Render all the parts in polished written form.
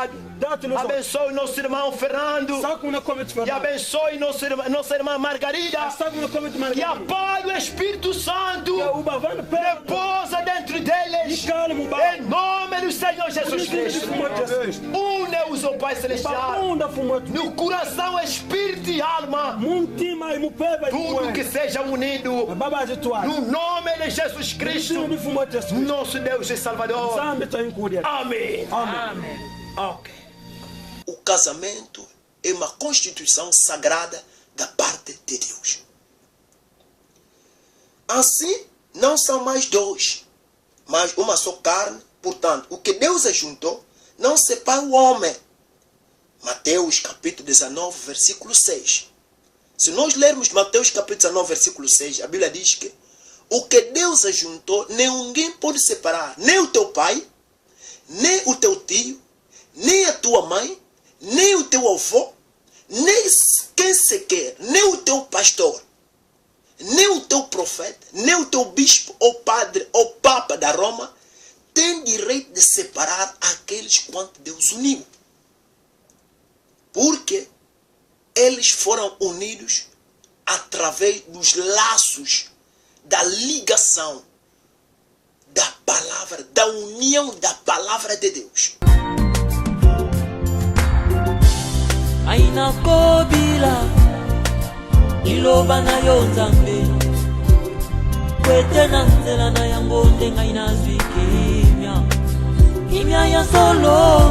Fábio. Abençoe nosso irmão Fernando. E abençoe nossa irmã Margarida. Que a paz do Espírito Santo repousa dentro deles. Em nome do Senhor Jesus Cristo. Une-os, ó Pai Celestial, no coração, espírito e alma. Tudo que seja unido no nome de Jesus Cristo, nosso Deus e Salvador. Amém. Ok. O casamento é uma constituição sagrada da parte de Deus. Assim, não são mais dois, mas uma só carne. Portanto, o que Deus ajuntou, não separa o homem. Mateus capítulo 19, versículo 6. Se nós lermos Mateus capítulo 19, versículo 6, a Bíblia diz que o que Deus ajuntou, ninguém pode separar. Nem o teu pai, nem o teu tio, nem a tua mãe, nem o teu avô, nem quem sequer, nem o teu pastor, nem o teu profeta, nem o teu bispo, ou padre, ou papa da Roma, tem direito de separar aqueles quanto Deus uniu. Porque eles foram unidos através dos laços da ligação da palavra, da união da palavra de Deus. Aina kobila iloba na yo nzambe kwete na nzela na yango ndenga inazwi kimia ya solo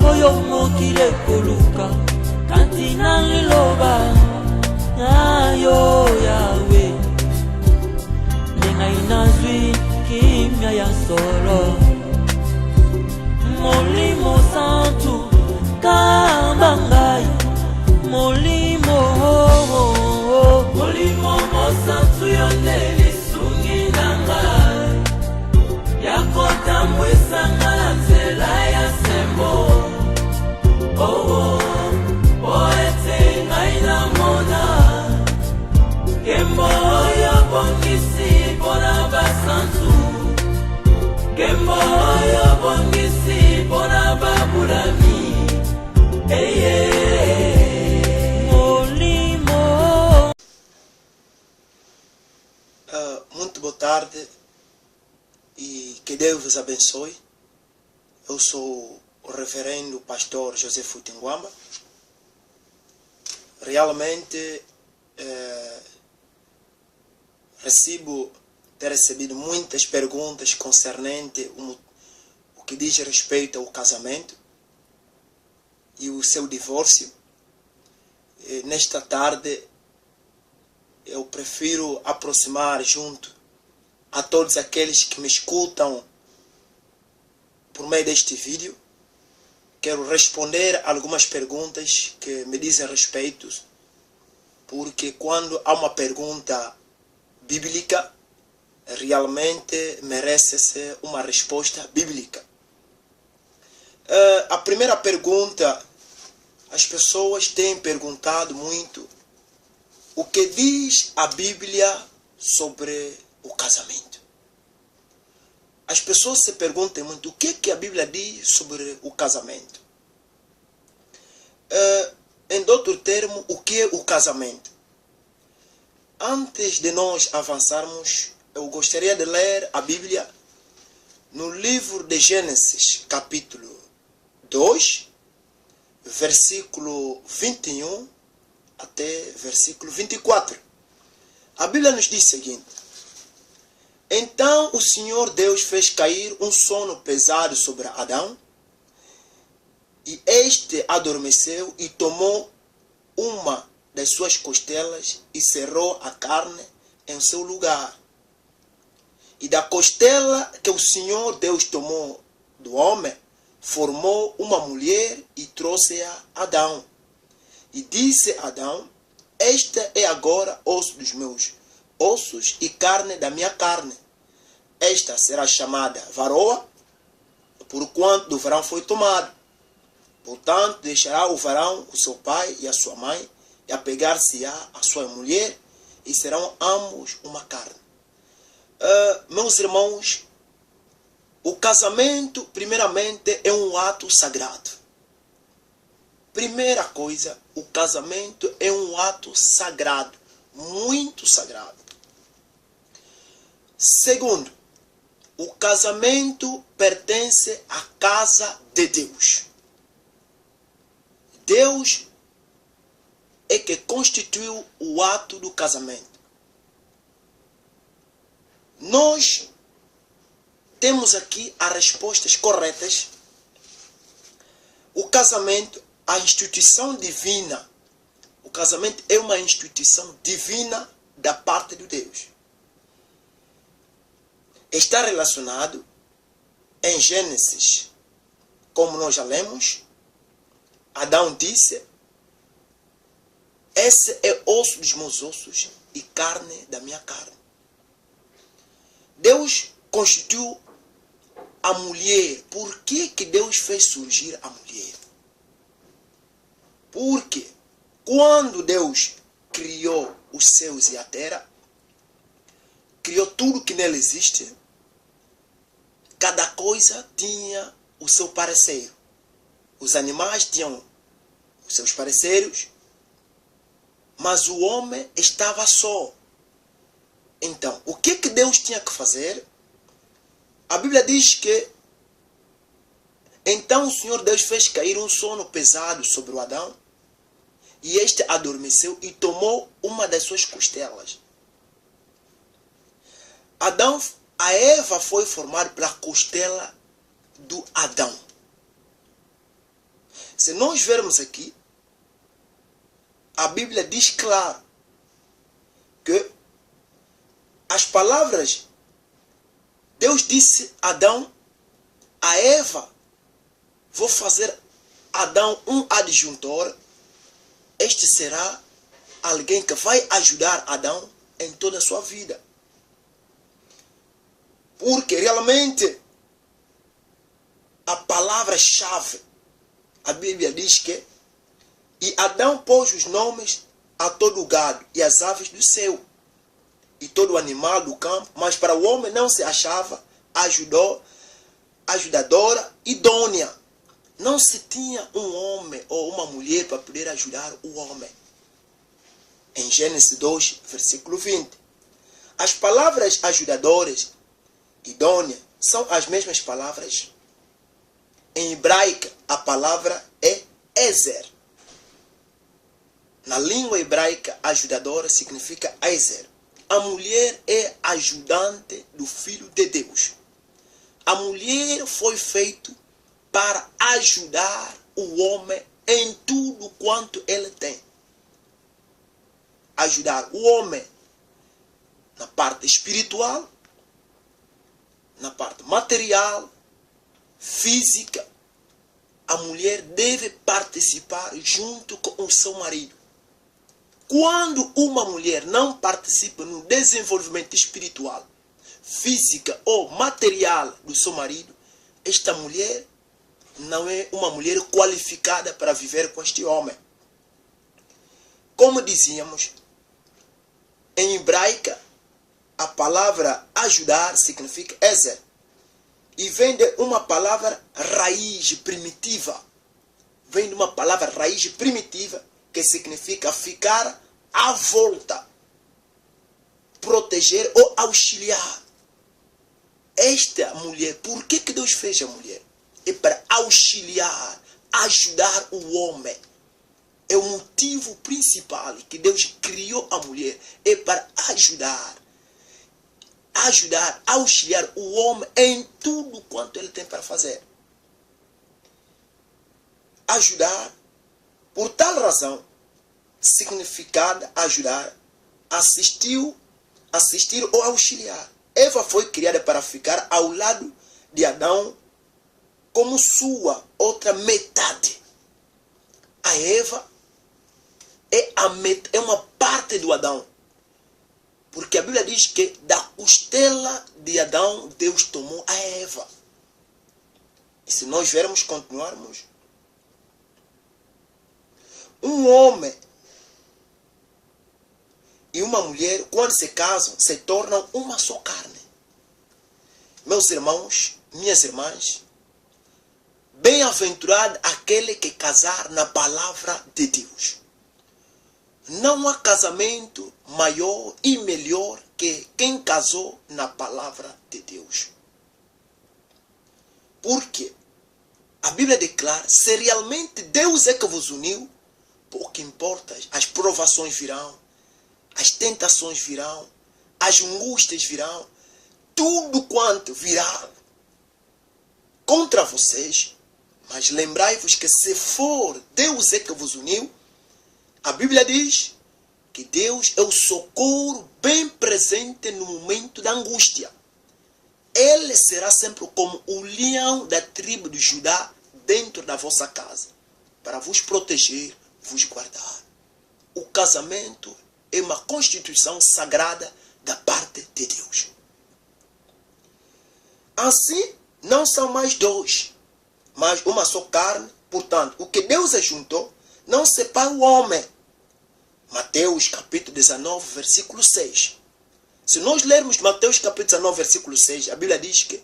oyo mokile koluka kanti na liloba na yo yawe ndenga inazwi kimia ya solo molimo santu kambangai molimo mosantu yonde lisungi na ngai yakotambwisa nga na nzela ya sembo ete ngai namona nkembo oyo bongisi mpona basantu nkembo oyo bongisi mpona babulami. Muito boa tarde e que Deus vos abençoe. Eu sou o reverendo pastor José Futinguamba. Realmente ter recebido muitas perguntas concernente o que diz respeito ao casamento e o seu divórcio. Nesta tarde eu prefiro aproximar junto a todos aqueles que me escutam por meio deste vídeo. Quero responder algumas perguntas que me dizem respeito, porque quando há uma pergunta bíblica, realmente merece-se uma resposta bíblica. A primeira pergunta, as pessoas têm perguntado muito o que diz a Bíblia sobre o casamento. As pessoas se perguntam muito o que a Bíblia diz sobre o casamento. Em outro termo, o que é o casamento? Antes de nós avançarmos, eu gostaria de ler a Bíblia no livro de Gênesis, capítulo 2, versículo 21 até versículo 24. A Bíblia nos diz o seguinte: então o Senhor Deus fez cair um sono pesado sobre Adão, e este adormeceu e tomou uma das suas costelas e cerrou a carne em seu lugar. E da costela que o Senhor Deus tomou do homem, formou uma mulher e trouxe-a a Adão. E disse Adão: esta é agora osso dos meus ossos e carne da minha carne. Esta será chamada varoa, porquanto do varão foi tomado. Portanto, deixará o varão o seu pai e a sua mãe, e apegar-se-á a sua mulher, e serão ambos uma carne. Meus irmãos, O casamento, primeiramente, é um ato sagrado. Primeira coisa, o casamento é um ato sagrado, muito sagrado. Segundo, o casamento pertence à casa de Deus. Deus é que constituiu o ato do casamento. Nós temos aqui as respostas corretas. O casamento, a instituição divina. O casamento é uma instituição divina da parte de Deus. Está relacionado em Gênesis, como nós já lemos. Adão disse: esse é osso dos meus ossos e carne da minha carne. Deus constituiu a mulher. Por que Deus fez surgir a mulher? Porque quando Deus criou os céus e a terra, criou tudo que nele existe, cada coisa tinha o seu parecer. Os animais tinham os seus pareceres, mas o homem estava só. Então, o que Deus tinha que fazer? A Bíblia diz que então o Senhor Deus fez cair um sono pesado sobre o Adão, e este adormeceu e tomou uma das suas costelas. A Eva foi formada pela costela do Adão. Se nós vermos aqui, a Bíblia diz claro que as palavras, Deus disse a Adão, a Eva, vou fazer Adão um adjuntor, este será alguém que vai ajudar Adão em toda a sua vida. Porque realmente a palavra-chave, a Bíblia diz que e Adão pôs os nomes a todo o gado e as aves do céu e todo o animal do campo, mas para o homem não se achava ajudadora idônea. Não se tinha um homem ou uma mulher para poder ajudar o homem. Em Gênesis 2, versículo 20. As palavras ajudadoras, idônea, são as mesmas palavras. Em hebraica, a palavra é Ezer. Na língua hebraica, ajudadora significa Ezer. A mulher é ajudante do Filho de Deus. A mulher foi feita para ajudar o homem em tudo quanto ele tem. Ajudar o homem na parte espiritual, na parte material, física. A mulher deve participar junto com o seu marido. Quando uma mulher não participa no desenvolvimento espiritual, física ou material do seu marido, esta mulher não é uma mulher qualificada para viver com este homem. Como dizíamos, em hebraica, a palavra ajudar significa Ezer. E vem de uma palavra raiz primitiva. Vem de uma palavra raiz primitiva que significa ficar à volta, proteger ou auxiliar. Esta mulher, por que Deus fez a mulher? É para auxiliar, ajudar o homem. É o motivo principal que Deus criou a mulher. É para ajudar, auxiliar o homem em tudo quanto ele tem para fazer. Ajudar, por tal razão, significado ajudar, assistir ou auxiliar. Eva foi criada para ficar ao lado de Adão como sua outra metade. A Eva é uma parte do Adão. Porque a Bíblia diz que da costela de Adão Deus tomou a Eva. E se nós vermos, continuarmos, um homem e uma mulher, quando se casam, se tornam uma só carne. Meus irmãos, minhas irmãs, bem-aventurado aquele que casar na palavra de Deus. Não há casamento maior e melhor que quem casou na palavra de Deus. Porque a Bíblia declara, se realmente Deus é que vos uniu, pouco importa, as provações virão, as tentações virão, as angústias virão, tudo quanto virá contra vocês. Mas lembrai-vos que se for Deus é que vos uniu, a Bíblia diz que Deus é o socorro bem presente no momento da angústia. Ele será sempre como o leão da tribo de Judá dentro da vossa casa, para vos proteger, vos guardar. O casamento é uma constituição sagrada da parte de Deus. Assim, não são mais dois, mas uma só carne. Portanto, o que Deus ajuntou, não separa o homem. Mateus capítulo 19, versículo 6. Se nós lermos Mateus capítulo 19, versículo 6, a Bíblia diz que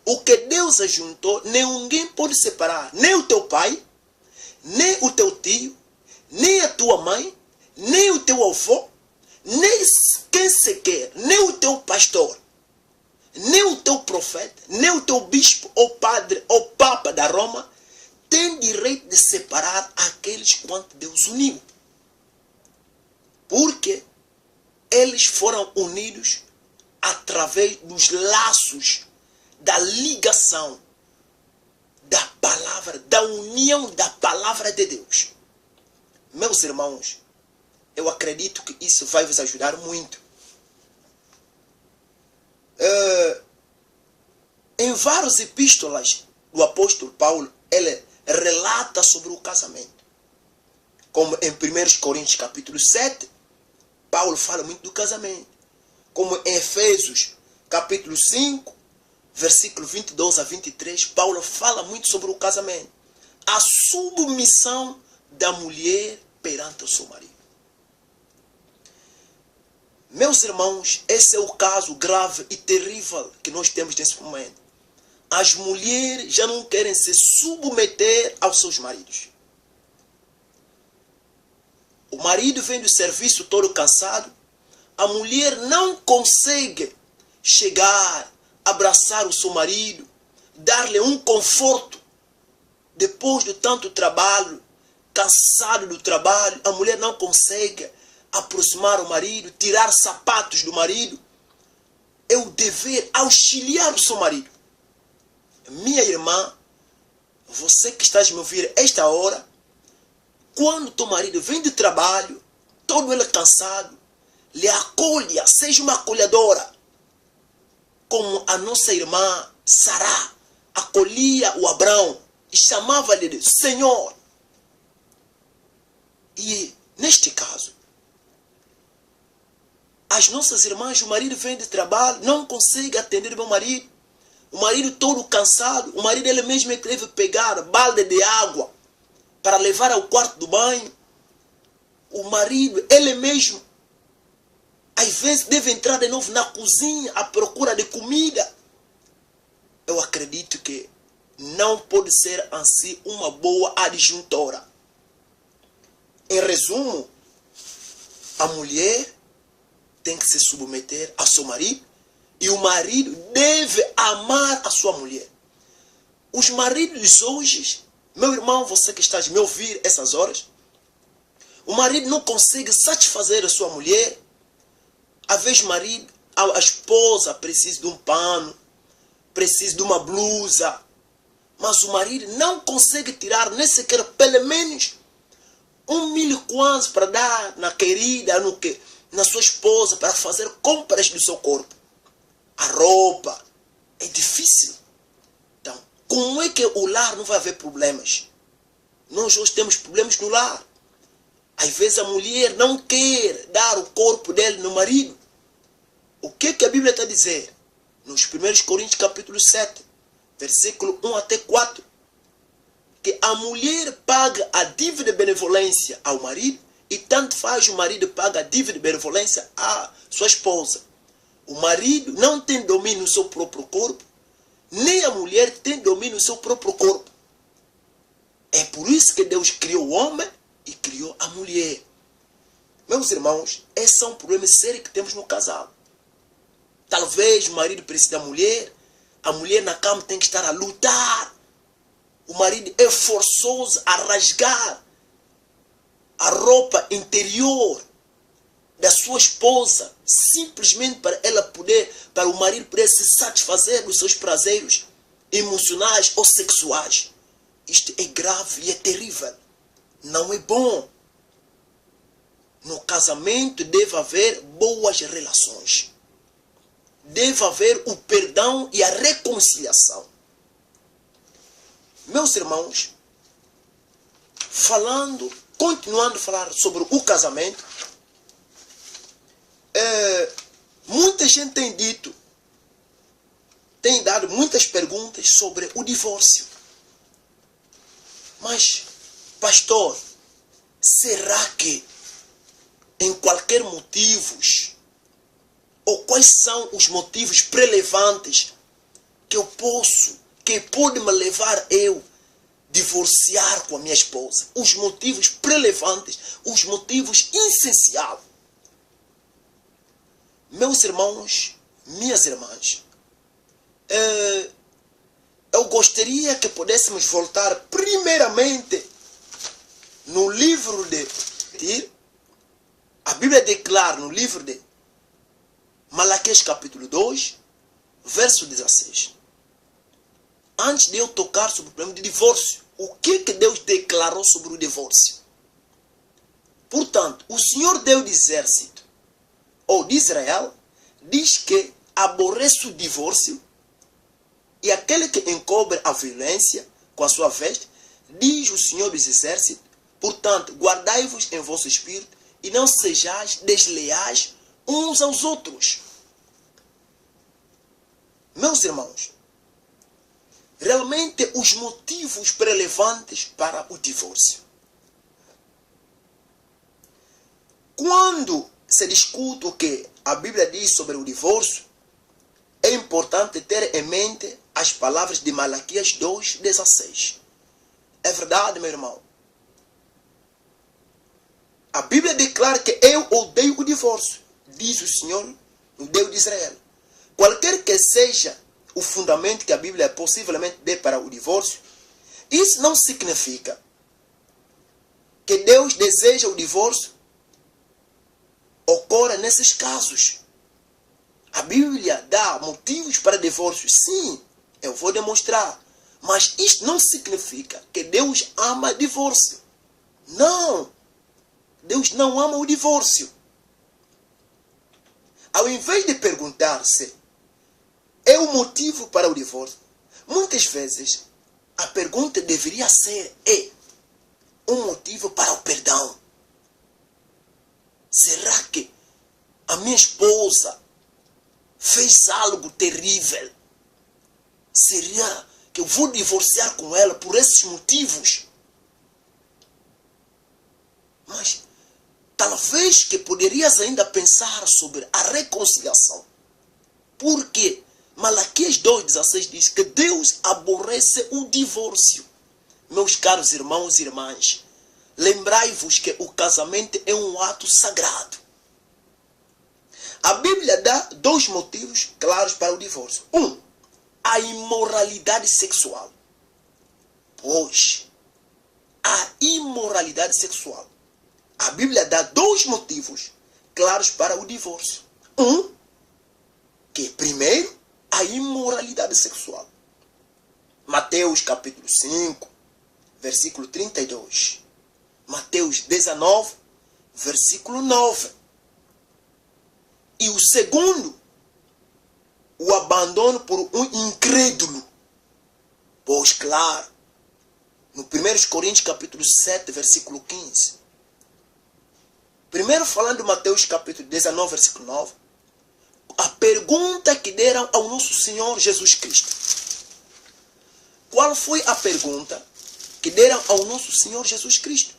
o que Deus ajuntou, ninguém pode separar. Nem o teu pai, nem o teu tio, nem a tua mãe, nem o teu avô, nem quem se quer, nem o teu pastor, nem o teu profeta, nem o teu bispo, ou padre, ou papa da Roma, tem direito de separar aqueles quanto Deus uniu. Porque eles foram unidos através dos laços da ligação da palavra, da união da palavra de Deus. Meus irmãos, eu acredito que isso vai vos ajudar muito. Em várias epístolas do apóstolo Paulo, ele relata sobre o casamento. Como em 1 Coríntios capítulo 7, Paulo fala muito do casamento. Como em Efésios capítulo 5, versículo 22 a 23, Paulo fala muito sobre o casamento. A submissão da mulher perante o seu marido. Meus irmãos, esse é o caso grave e terrível que nós temos nesse momento. As mulheres já não querem se submeter aos seus maridos. O marido vem do serviço todo cansado. A mulher não consegue chegar, abraçar o seu marido, dar-lhe um conforto. Depois de tanto trabalho, cansado do trabalho, a mulher não consegue aproximar o marido, tirar sapatos do marido. É o dever auxiliar o seu marido. Minha irmã, você que estás me ouvir esta hora, quando teu marido vem de trabalho, todo ele cansado, lhe acolha, seja uma acolhedora. Como a nossa irmã Sará acolhia o Abraão e chamava-lhe de Senhor. E neste caso, as nossas irmãs, o marido vem de trabalho, não consegue atender o meu marido. O marido todo cansado, o marido ele mesmo é que deve pegar balde de água para levar ao quarto do banho. O marido, ele mesmo, às vezes deve entrar de novo na cozinha à procura de comida. Eu acredito que não pode ser assim uma boa adjuntora. Em resumo, a mulher tem que se submeter ao seu marido e o marido deve amar a sua mulher. Os maridos hoje, meu irmão, você que está a me ouvir essas horas, o marido não consegue satisfazer a sua mulher. Às vezes a esposa precisa de um pano, precisa de uma blusa, mas o marido não consegue tirar nem sequer pelo menos 1.000 kwanzas para dar na querida, na sua esposa, para fazer compras do seu corpo. A roupa é difícil. Então, como é que o lar não vai haver problemas? Nós hoje temos problemas no lar. Às vezes a mulher não quer dar o corpo dele no marido. O que a Bíblia está a dizer? Nos 1 Coríntios capítulo 7, versículo 1 até 4. Que a mulher paga a dívida de benevolência ao marido e tanto faz o marido paga a dívida de benevolência à sua esposa. O marido não tem domínio no seu próprio corpo, nem a mulher tem domínio do seu próprio corpo. É por isso que Deus criou o homem e criou a mulher. Meus irmãos, esse é um problema sério que temos no casal. Talvez o marido precise da mulher, a mulher na cama tem que estar a lutar. O marido é forçoso a rasgar a roupa interior da sua esposa, simplesmente para o marido poder se satisfazer dos seus prazeres emocionais ou sexuais. Isto é grave e é terrível. Não é bom. No casamento deve haver boas relações. Deve haver o perdão e a reconciliação. Meus irmãos, continuando a falar sobre o casamento, muita gente tem dado muitas perguntas sobre o divórcio. Mas, pastor, será que em qualquer motivos, ou quais são os motivos prelevantes que pode me levar eu divorciar com a minha esposa? Os motivos prelevantes, os motivos essenciais. Meus irmãos, minhas irmãs, eu gostaria que pudéssemos voltar primeiramente no livro de... A Bíblia declara no livro de Malaquias capítulo 2, verso 16. Antes de eu tocar sobre o problema de divórcio, o que Deus declarou sobre o divórcio? Portanto, o Senhor Deus do exército, ou de Israel, diz que aborrece o divórcio, e aquele que encobre a violência com a sua veste, diz o Senhor dos exércitos, portanto, guardai-vos em vosso espírito, e não sejais desleais uns aos outros. Meus irmãos, realmente os motivos relevantes para o divórcio. Quando se discute o que a Bíblia diz sobre o divórcio, é importante ter em mente as palavras de Malaquias 2,16. É verdade, meu irmão? A Bíblia declara que eu odeio o divórcio, diz o Senhor, o Deus de Israel. Qualquer que seja o fundamento que a Bíblia possivelmente dê para o divórcio, isso não significa que Deus deseja o divórcio ocorra nesses casos. A Bíblia dá motivos para divórcio, sim, eu vou demonstrar. Mas isto não significa que Deus ama divórcio. Não! Deus não ama o divórcio. Ao invés de perguntar se é o motivo para o divórcio, muitas vezes a pergunta deveria ser: é um motivo para o perdão? Será que a minha esposa fez algo terrível? Será que eu vou divorciar com ela por esses motivos? Mas talvez que poderias ainda pensar sobre a reconciliação. Porque Malaquias 2,16 diz que Deus aborrece o divórcio. Meus caros irmãos e irmãs, lembrai-vos que o casamento é um ato sagrado. A Bíblia dá dois motivos claros para o divórcio. A imoralidade sexual. Pois, a imoralidade sexual. A Bíblia dá dois motivos claros para o divórcio. Que primeiro, a imoralidade sexual. Mateus capítulo 5, versículo 32. Mateus 19, versículo 9. E o segundo, o abandono por um incrédulo. Pois claro, no 1 Coríntios capítulo 7, versículo 15. Primeiro falando de Mateus capítulo 19, versículo 9. A pergunta que deram ao nosso Senhor Jesus Cristo. Qual foi a pergunta que deram ao nosso Senhor Jesus Cristo?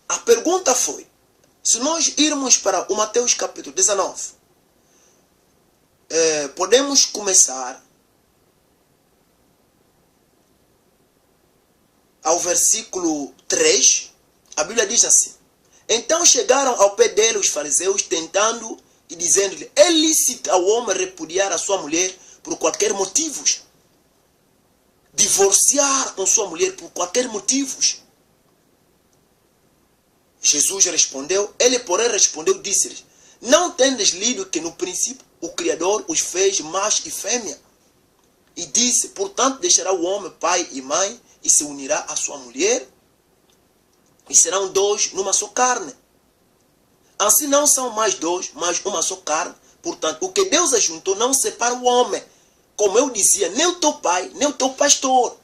A pergunta foi: Se nós irmos para o Mateus capítulo 19, podemos começar ao versículo 3, a Bíblia diz assim: então chegaram ao pé dele os fariseus, tentando e dizendo-lhe: é lícito ao homem repudiar a sua mulher por qualquer motivo? Divorciar com sua mulher por qualquer motivo? Jesus respondeu, ele porém respondeu, disse-lhes: não tendes lido que no princípio o Criador os fez macho e fêmea? E disse: portanto deixará o homem pai e mãe e se unirá à sua mulher, e serão dois numa só carne. Assim não são mais dois, mas uma só carne. Portanto, o que Deus ajuntou não separa o homem. Como eu dizia, nem o teu pai, nem o teu pastor.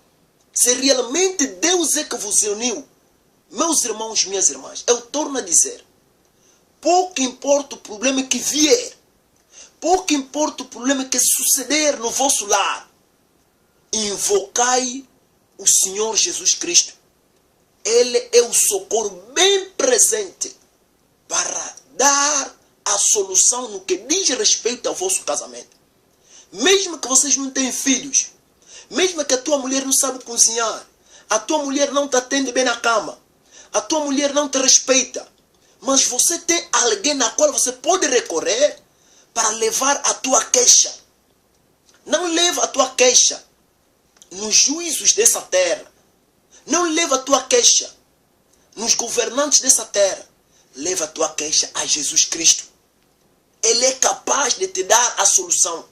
Se realmente Deus é que vos uniu, meus irmãos, minhas irmãs, eu torno a dizer, pouco importa o problema que vier, pouco importa o problema que suceder no vosso lar, invocai o Senhor Jesus Cristo. Ele é o socorro bem presente para dar a solução no que diz respeito ao vosso casamento. Mesmo que vocês não tenham filhos, mesmo que a tua mulher não sabe cozinhar, a tua mulher não te atende bem na cama, a tua mulher não te respeita, mas você tem alguém na qual você pode recorrer para levar a tua queixa. Não leva a tua queixa nos juízos dessa terra. Não leva a tua queixa nos governantes dessa terra. Leva a tua queixa a Jesus Cristo. Ele é capaz de te dar a solução.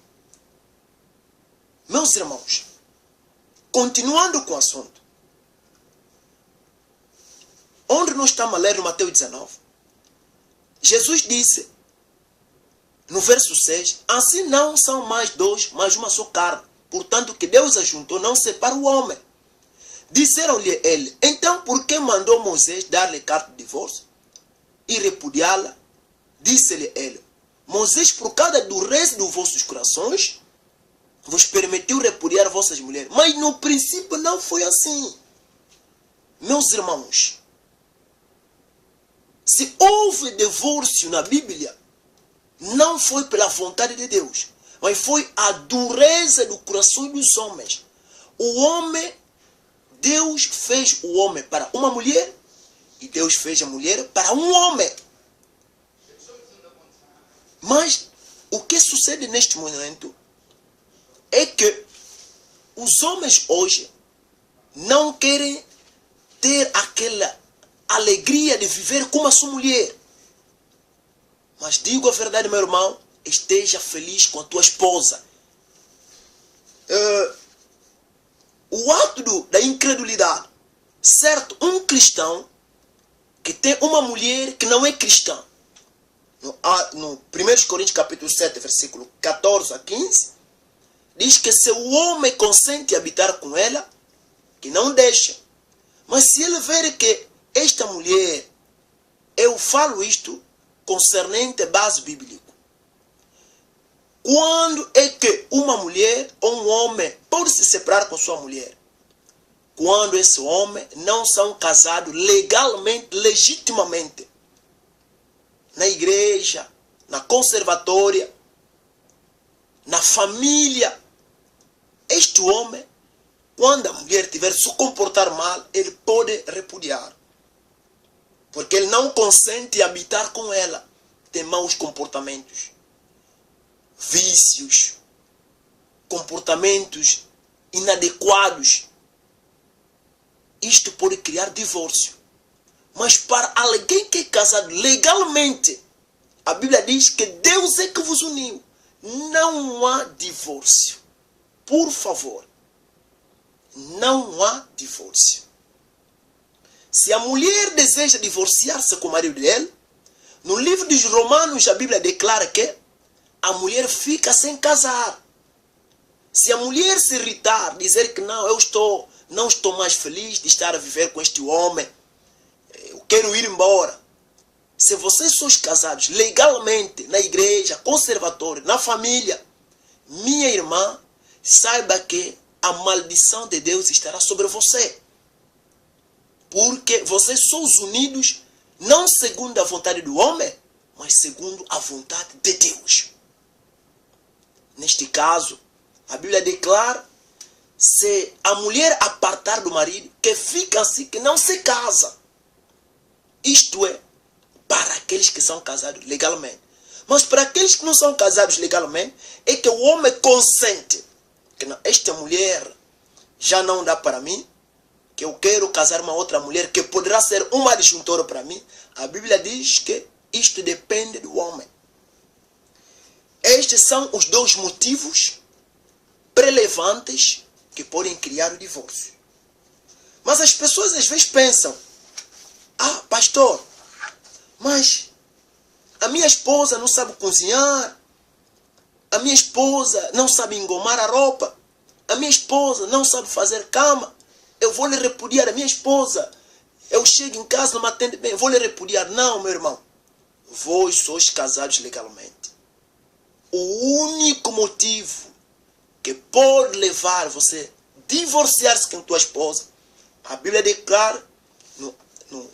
Meus irmãos, continuando com o assunto, onde nós estamos a ler no Mateus 19, Jesus disse, no verso 6, assim não são mais dois, mas uma só carne. Portanto, o que Deus ajuntou não separa o homem. Disseram-lhe ele: então por que mandou Moisés dar-lhe carta de divórcio e repudiá-la? Disse-lhe ele: Moisés, por causa da dureza dos vossos corações, vos permitiu repudiar vossas mulheres. Mas no princípio não foi assim. Meus irmãos, se houve divórcio na Bíblia, não foi pela vontade de Deus, mas foi a dureza do coração dos homens. O homem, Deus fez o homem para uma mulher e Deus fez a mulher para um homem. Mas o que sucede neste momento é que os homens hoje não querem ter aquela alegria de viver com a sua mulher. Mas digo a verdade, meu irmão, esteja feliz com a tua esposa. O ato da incredulidade. Certo, um cristão que tem uma mulher que não é cristã. No 1 Coríntios capítulo 7, versículo 14 a 15, diz que se o homem consente habitar com ela, que não deixa. Mas se ele ver que esta mulher, eu falo isto concernente à base bíblica. Quando é que uma mulher ou um homem pode se separar com sua mulher? Quando esse homem não são casados legalmente, legitimamente. Na igreja, na conservatória, na família. Este homem, quando a mulher tiver se comportar mal, ele pode repudiar. Porque ele não consente habitar com ela. Tem maus comportamentos, vícios, comportamentos inadequados. Isto pode criar divórcio. Mas para alguém que é casado legalmente, a Bíblia diz que Deus é que vos uniu. Não há divórcio. Por favor, não há divórcio. Se a mulher deseja divorciar-se com o marido dele, no livro dos Romanos a Bíblia declara que a mulher fica sem casar. Se a mulher se irritar, dizer que não, não estou mais feliz de estar a viver com este homem, eu quero ir embora. Se vocês sois casados legalmente, na igreja, conservatório, na família, minha irmã, saiba que a maldição de Deus estará sobre você. Porque vocês são unidos não segundo a vontade do homem, mas segundo a vontade de Deus. Neste caso, a Bíblia declara, se a mulher apartar do marido, que fica assim, que não se casa. Isto é, para aqueles que são casados legalmente. Mas para aqueles que não são casados legalmente, é que o homem consente. Que não, esta mulher já não dá para mim, que eu quero casar uma outra mulher, que poderá ser uma disjuntora para mim. A Bíblia diz que isto depende do homem. Estes são os dois motivos relevantes que podem criar o divórcio. Mas as pessoas às vezes pensam, ah, pastor, mas a minha esposa não sabe cozinhar, a minha esposa não sabe engomar a roupa, a minha esposa não sabe fazer cama, eu vou lhe repudiar a minha esposa, eu chego em casa, não me atende bem, eu vou lhe repudiar. Não, meu irmão, vós sois casados legalmente. O único motivo que pode levar você a divorciar-se com tua esposa, a Bíblia declara no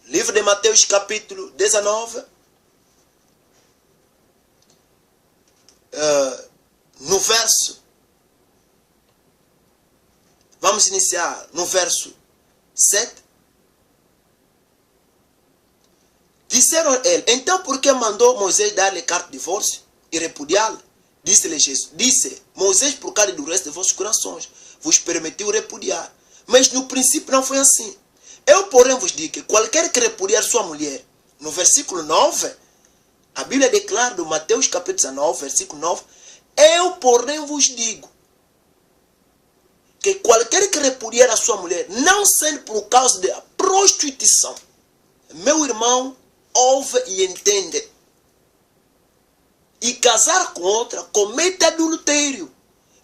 livro de Mateus capítulo 19, no verso, vamos iniciar no verso 7. Disseram a ele, então por que mandou Moisés dar-lhe carta de divórcio e repudiá-lo? Disse-lhe Jesus, disse Moisés, por causa do resto de vossos corações, vos permitiu repudiar. Mas no princípio não foi assim. Eu, porém, vos digo que qualquer que repudiar sua mulher, no versículo 9, a Bíblia declara, do Mateus capítulo 19, versículo 9, eu, porém, vos digo que qualquer que repudiar a sua mulher, não sendo por causa da prostituição, meu irmão, ouve e entende, e casar com outra, comete adultério.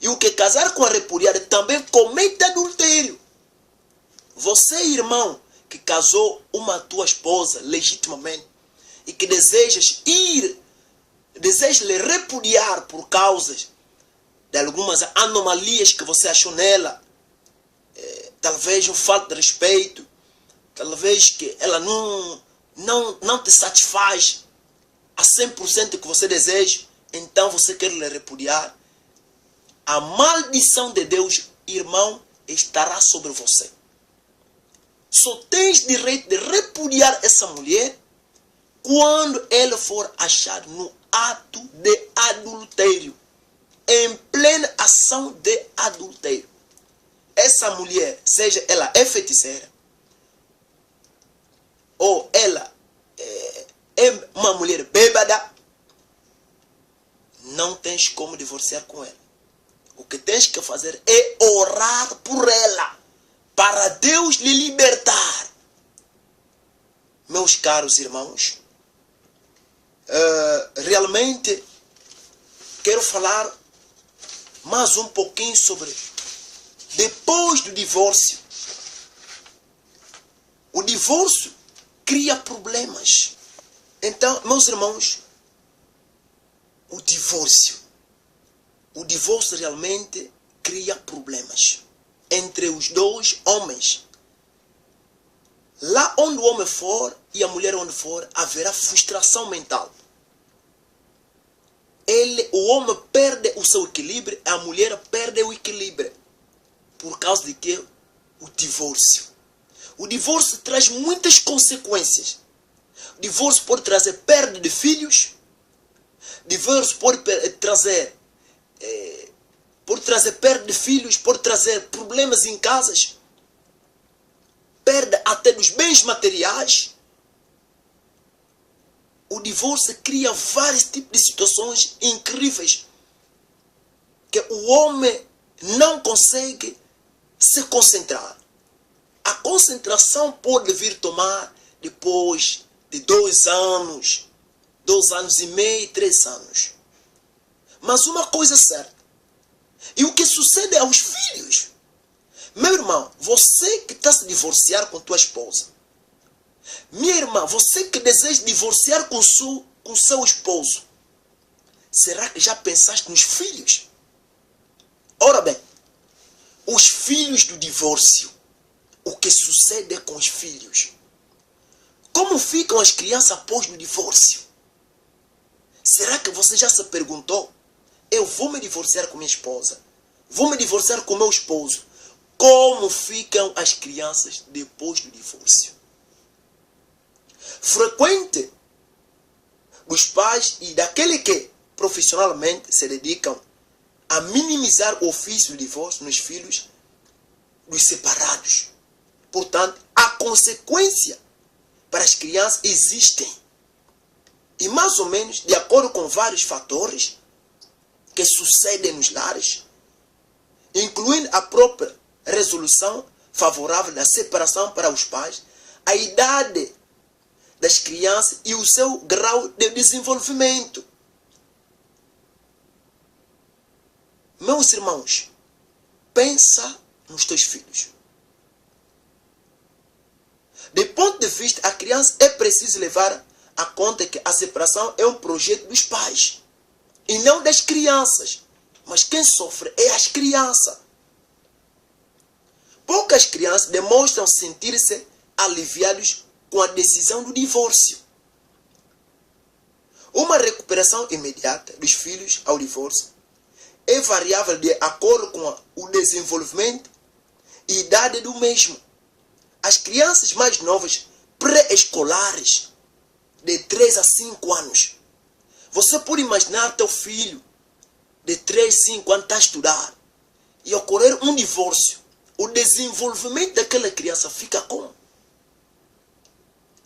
E o que casar com a repudiada também comete adultério. Você, irmão, que casou uma tua esposa legitimamente e que desejas lhe repudiar por causas de algumas anomalias que você achou nela, talvez uma falta de respeito, talvez que ela não te satisfaz a 100% que você deseja, então você quer lhe repudiar. A maldição de Deus, irmão, estará sobre você. Só tens direito de repudiar essa mulher quando ela for achada no ato de adultério, em plena ação de adultério. Essa mulher, seja ela é feiticeira, ou ela é uma mulher bêbada, não tens como divorciar com ela. O que tens que fazer é orar por ela, para Deus lhe libertar. Meus caros irmãos, realmente quero falar mais um pouquinho sobre depois do divórcio. O divórcio cria problemas. Então, meus irmãos, o divórcio realmente cria problemas entre os dois homens. Lá onde o homem for e a mulher onde for, haverá frustração mental. O homem perde o seu equilíbrio, a mulher perde o equilíbrio. Por causa de que? O divórcio. O divórcio traz muitas consequências. O divórcio pode trazer perda de filhos. O divórcio pode trazer perda de filhos, pode trazer problemas em casas, perda até dos bens materiais. O divórcio cria vários tipos de situações incríveis que o homem não consegue se concentrar. A concentração pode vir tomar depois de 2 anos, 2 anos e meio, 3 anos. Mas uma coisa é certa, e o que sucede aos filhos, meu irmão, você que está se divorciar com tua esposa, minha irmã, você que deseja divorciar com seu esposo, será que já pensaste nos filhos? Ora bem, os filhos do divórcio, o que sucede com os filhos? Como ficam as crianças após o divórcio? Será que você já se perguntou? Eu vou me divorciar com minha esposa. Vou me divorciar com meu esposo. Como ficam as crianças depois do divórcio? Frequente dos pais e daquele que profissionalmente se dedicam a minimizar o ofício do divórcio nos filhos dos separados. Portanto, a consequência para as crianças existem. E mais ou menos, de acordo com vários fatores que sucedem nos lares, incluindo a própria resolução favorável da separação para os pais, a idade das crianças e o seu grau de desenvolvimento. Meus irmãos, pensa nos teus filhos. De ponto de vista, a criança é preciso levar a conta que a separação é um projeto dos pais e não das crianças. Mas quem sofre é as crianças. Poucas crianças demonstram sentir-se aliviados com a decisão do divórcio. Uma recuperação imediata dos filhos ao divórcio é variável de acordo com o desenvolvimento e idade do mesmo. As crianças mais novas, pré-escolares, de 3 a 5 anos. Você pode imaginar teu filho de 3, 5 anos está a estudar e ocorrer um divórcio. O desenvolvimento daquela criança fica como?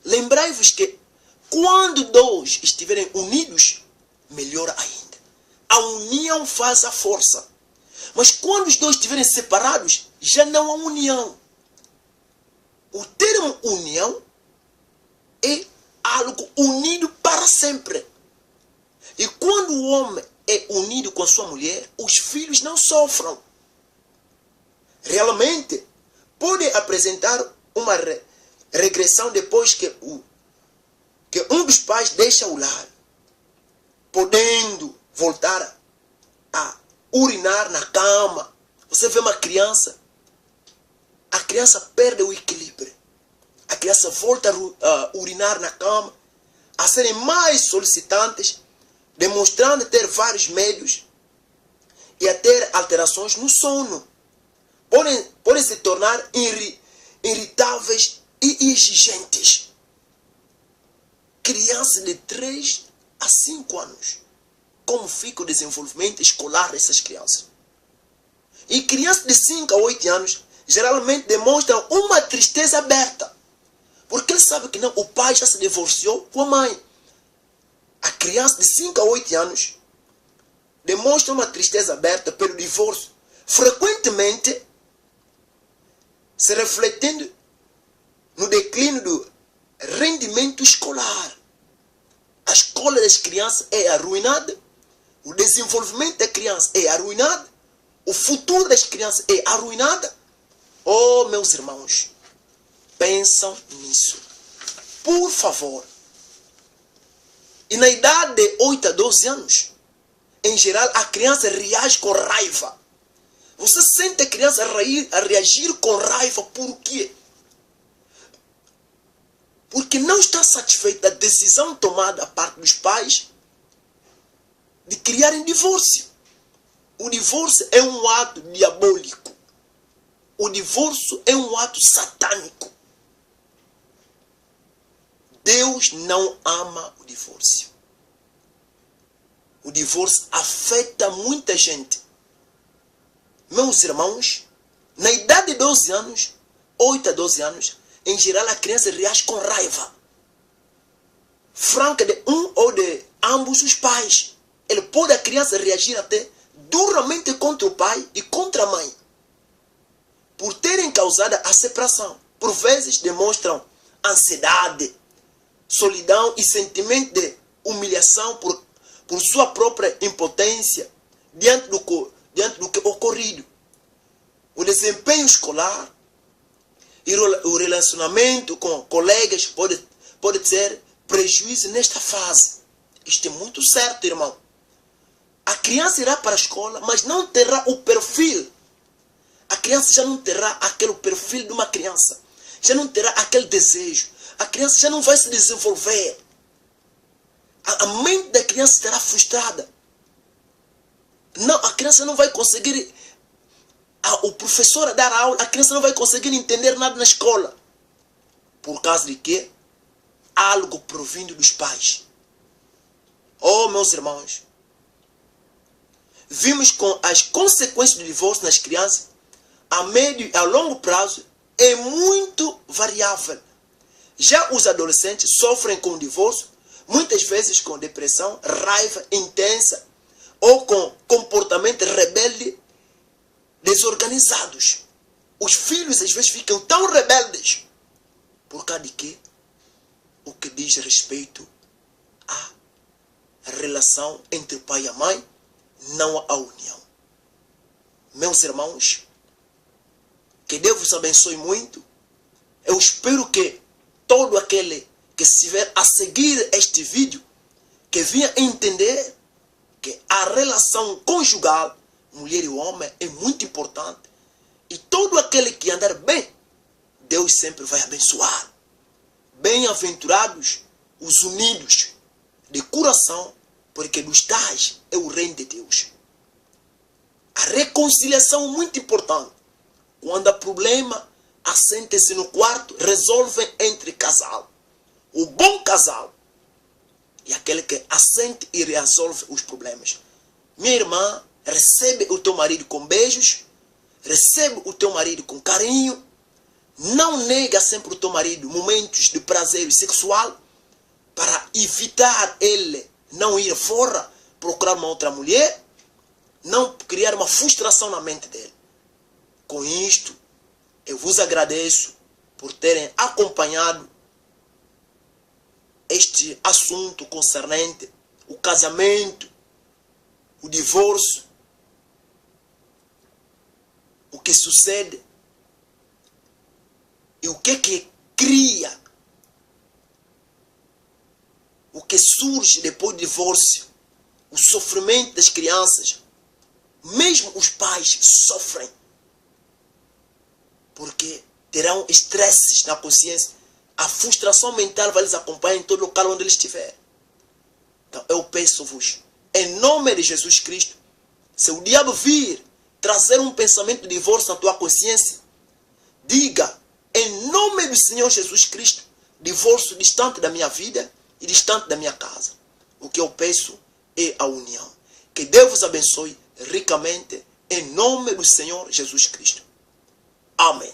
Lembrai-vos que quando dois estiverem unidos, melhor ainda. A união faz a força. Mas quando os dois estiverem separados, já não há união. O termo união é algo unido para sempre. E quando o homem é unido com sua mulher, os filhos não sofrem. Realmente, pode apresentar uma regressão depois que um dos pais deixa o lar, podendo voltar a urinar na cama. Você vê uma criança, a criança perde o equilíbrio. A criança volta a urinar na cama, a serem mais solicitantes, demonstrando ter vários médios e a ter alterações no sono. Podem se tornar irritáveis e exigentes. Crianças de 3 a 5 anos. Como fica o desenvolvimento escolar dessas crianças? E crianças de 5 a 8 anos geralmente demonstram uma tristeza aberta. Porque ele sabe que não, o pai já se divorciou com a mãe. A criança de 5 a 8 anos demonstra uma tristeza aberta pelo divórcio, frequentemente se refletindo no declínio do rendimento escolar. A escola das crianças é arruinada, o desenvolvimento da criança é arruinado, o futuro das crianças é arruinado. Oh, meus irmãos, pensam nisso. Por favor. E na idade de 8 a 12 anos, em geral, a criança reage com raiva. Você sente a criança a reagir com raiva por quê? Porque não está satisfeita da decisão tomada a parte dos pais de criarem divórcio. O divórcio é um ato diabólico. O divórcio é um ato satânico. Deus não ama o divórcio. O divórcio afeta muita gente. Meus irmãos, na idade de 12 anos, 8 a 12 anos, em geral a criança reage com raiva franca de um ou de ambos os pais. A criança reagir até duramente contra o pai e contra a mãe, por terem causado a separação. Por vezes demonstram ansiedade, solidão e sentimento de humilhação por sua própria impotência diante do que ocorrido. O desempenho escolar e o relacionamento com colegas pode ter prejuízo nesta fase. Isto é muito certo, irmão. A criança irá para a escola, mas não terá o perfil. A criança já não terá aquele perfil de uma criança. já não terá aquele desejo. A criança já não vai se desenvolver. A mente da criança estará frustrada. Não, a criança não vai conseguir... O professor a dar aula, a criança não vai conseguir entender nada na escola. Por causa de quê? Algo provindo dos pais. Oh, meus irmãos, vimos com as consequências do divórcio nas crianças, a médio e a longo prazo, é muito variável. Já os adolescentes sofrem com o divórcio, muitas vezes com depressão, raiva intensa, ou com comportamento rebelde, desorganizados. Os filhos às vezes ficam tão rebeldes, por causa de quê? O que diz respeito à relação entre o pai e a mãe, não a união. Meus irmãos, que Deus vos abençoe muito. Eu espero que todo aquele que estiver a seguir este vídeo, que venha entender que a relação conjugal, mulher e homem, é muito importante. E todo aquele que andar bem, Deus sempre vai abençoar. Bem-aventurados os unidos de coração, porque dos tais é o reino de Deus. A reconciliação é muito importante. Quando há problema, assentem-se no quarto, resolvem entre casal. O bom casal é aquele que assente e resolve os problemas. Minha irmã, recebe o teu marido com beijos, recebe o teu marido com carinho, não nega sempre o teu marido momentos de prazer sexual, para evitar ele não ir fora, procurar uma outra mulher, não criar uma frustração na mente dele. Com isto, eu vos agradeço por terem acompanhado este assunto concernente o casamento, o divórcio, o que sucede e o que cria, o que surge depois do divórcio, o sofrimento das crianças. Mesmo os pais sofrem, porque terão estresses na consciência. A frustração mental vai lhes acompanhar em todo local onde eles estiverem. Então eu peço-vos, em nome de Jesus Cristo, se o diabo vir trazer um pensamento de divórcio na tua consciência, diga, em nome do Senhor Jesus Cristo, divórcio distante da minha vida e distante da minha casa. O que eu peço é a união. Que Deus vos abençoe ricamente, em nome do Senhor Jesus Cristo. Amém.